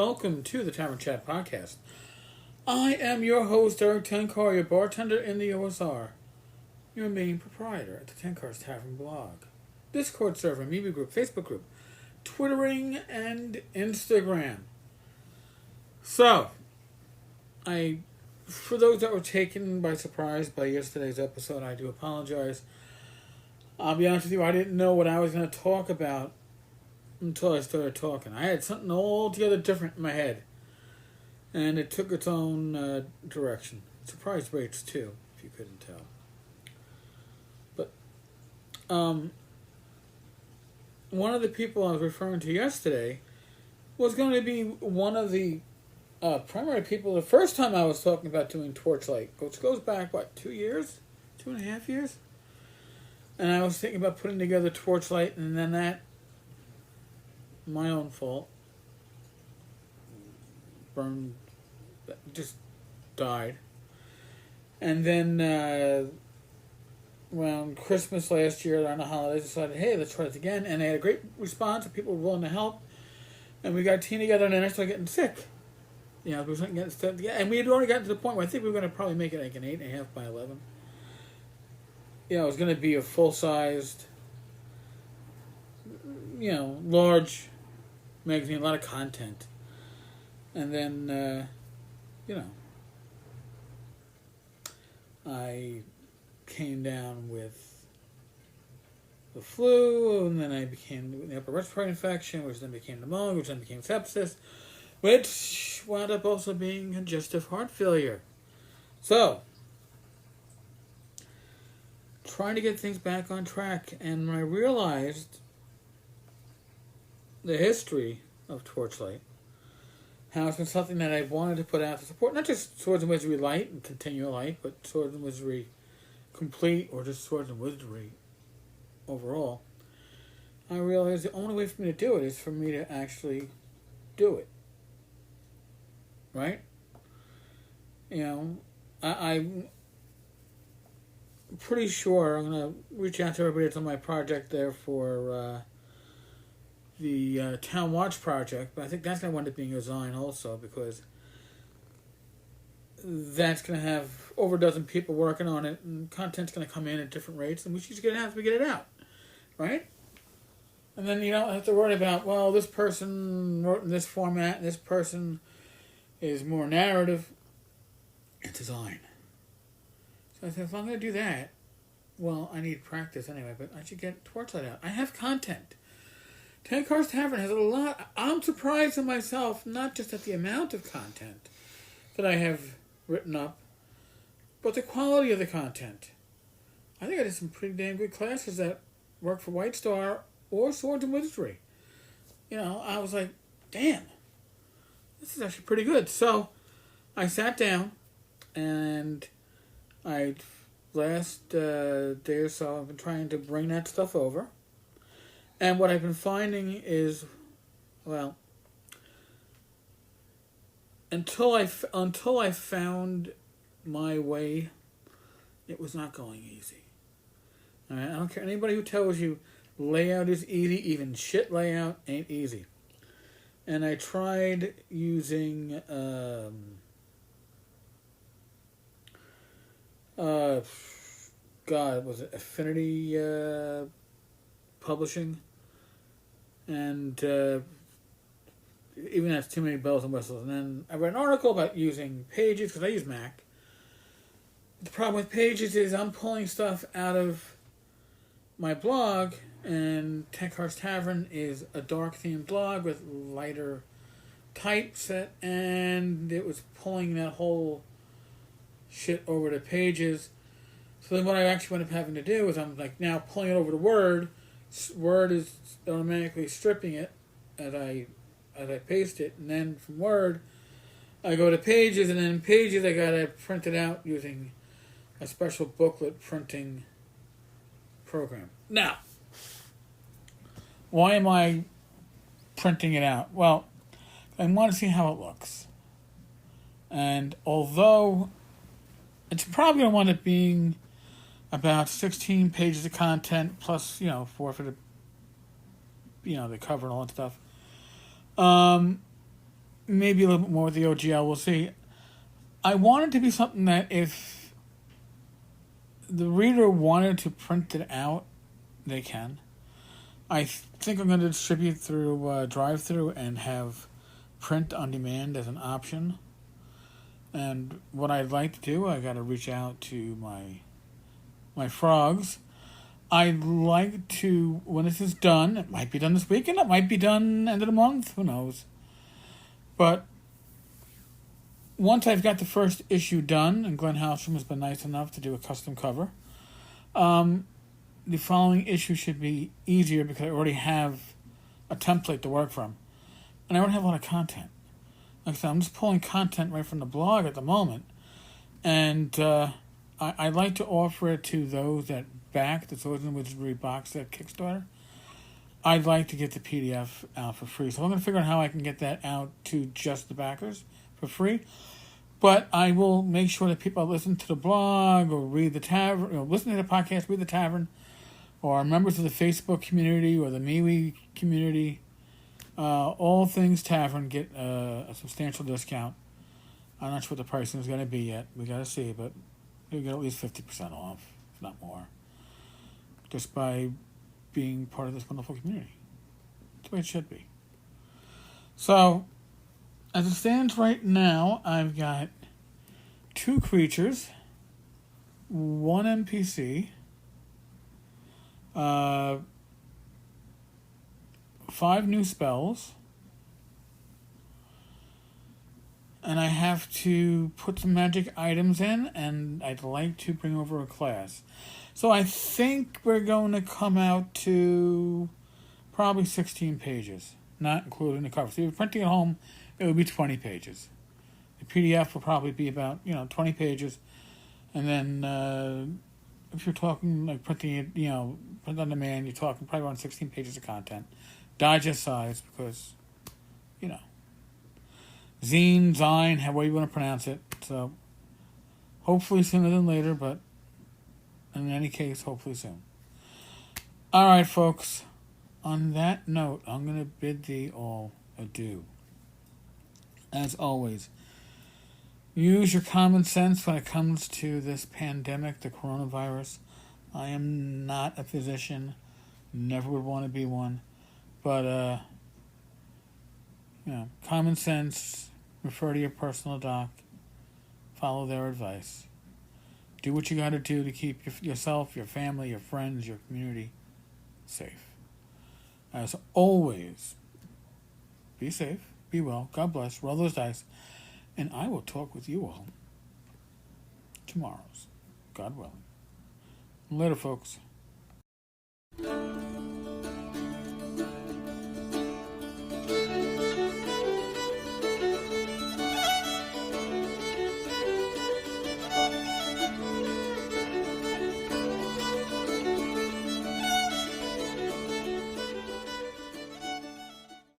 welcome to the Tavern Chat Podcast. I am your host, Eric Tenkar, your bartender in the OSR, your main proprietor at the Tenkar's Tavern blog, Discord server, Amoeba group, Facebook group, Twittering, and Instagram. So, for those that were taken by surprise by yesterday's episode, I do apologize. I'll be honest with you, I didn't know what I was going to talk about until I started talking. I had something altogether different in my head. And it took its own direction. Surprise rates, too, if you couldn't tell. But, one of the people I was referring to yesterday was going to be one of the primary people the first time I was talking about doing Torchlight, which goes back, 2 years? 2.5 years? And I was thinking about putting together Torchlight, and then that, my own fault, just died. And then around Christmas last year, around the holidays, I decided, hey, let's try this again. And I had a great response, and people were willing to help. And we got a team together, and then I started getting sick. We were getting stuff together. And we had already gotten to the point where I think we were going to probably make it like an 8.5 by 11. It was going to be a full-sized, large magazine, a lot of content. And then, I came down with the flu, and then I became the upper respiratory infection, which then became pneumonia, which then became sepsis, which wound up also being congestive heart failure. So, trying to get things back on track, and when I realized the history of Torchlight, how it's been something that I wanted to put out to support, not just Swords and Wizardry Light and Continual Light, but Swords and Wizardry Complete, or just Swords and Wizardry overall, I realized the only way for me to do it is for me to actually do it. Right? I'm pretty sure I'm going to reach out to everybody that's on my project there for the Town Watch project, but I think that's going to wind up being a Zine also, because that's going to have over a dozen people working on it, and content's going to come in at different rates, and we just going to have to get it out, right? And then you don't have to worry about, well, this person wrote in this format, and this person is more narrative. It's a Zine. So I said, if I'm going to do that, well, I need practice anyway, but I should get Torchlight out. I have content. Tenkar's Tavern has a lot. I'm surprised in myself, not just at the amount of content that I have written up, but the quality of the content. I think I did some pretty damn good classes that work for White Star or Swords and Wizardry. I was like, damn, this is actually pretty good. So I sat down, and last day or so, I've been trying to bring that stuff over. And what I've been finding is, well, until I found my way, it was not going easy. All right? I don't care anybody who tells you layout is easy. Even shit layout ain't easy. And I tried using was it Affinity Publishing? And even has too many bells and whistles. And then I read an article about using Pages, because I use Mac. The problem with Pages is I'm pulling stuff out of my blog, and Tenkar's Tavern is a dark-themed blog with lighter typeset, and it was pulling that whole shit over to Pages. So then what I actually ended up having to do is I'm now pulling it over to Word. Word is automatically stripping it as I paste it, and then from Word I go to Pages, and then Pages I gotta print it out using a special booklet printing program. Now, why am I printing it out? Well, I want to see how it looks, and although it's probably going to wind up being about 16 pages of content plus, 4 for the, the cover and all that stuff. maybe a little bit more with the OGL. We'll see. I want it to be something that if the reader wanted to print it out, they can. I think I'm going to distribute through drive-through and have print on demand as an option. And what I'd like to do, I got to reach out to my frogs. I'd like to, when this is done, it might be done this weekend, it might be done end of the month, who knows. But once I've got the first issue done, and Glenn Hallstrom has been nice enough to do a custom cover, the following issue should be easier because I already have a template to work from. And I already have a lot of content. Like I said, I'm just pulling content right from the blog at the moment. And I'd like to offer it to those that back the Swords and Wizardry box set Kickstarter. I'd like to get the PDF out for free. So I'm going to figure out how I can get that out to just the backers for free. But I will make sure that people listen to the blog or read the tavern, or listen to the podcast, read the tavern, or members of the Facebook community or the MeWe community. All things tavern get a substantial discount. I'm not sure what the pricing is going to be yet. We got to see, but you'll get at least 50% off, if not more, just by being part of this wonderful community. That's the way it should be. So, as it stands right now, I've got 2 creatures, 1 NPC, 5 new spells, and I have to put some magic items in, and I'd like to bring over a class. So I think we're going to come out to probably 16 pages, not including the cover. So if you're printing at home, it would be 20 pages. The PDF will probably be about 20 pages, and then if you're talking like printing it, print on demand, you're talking probably around 16 pages of content, digest size, because zine, however you want to pronounce it. So hopefully sooner than later, but in any case, hopefully soon. All right, folks. On that note, I'm going to bid thee all adieu. As always, use your common sense when it comes to this pandemic, the coronavirus. I am not a physician, never would want to be one, but common sense. Refer to your personal doc. Follow their advice. Do what you got to do to keep yourself, your family, your friends, your community safe. As always, be safe, be well, God bless, roll those dice, and I will talk with you all tomorrow, God willing. Later, folks.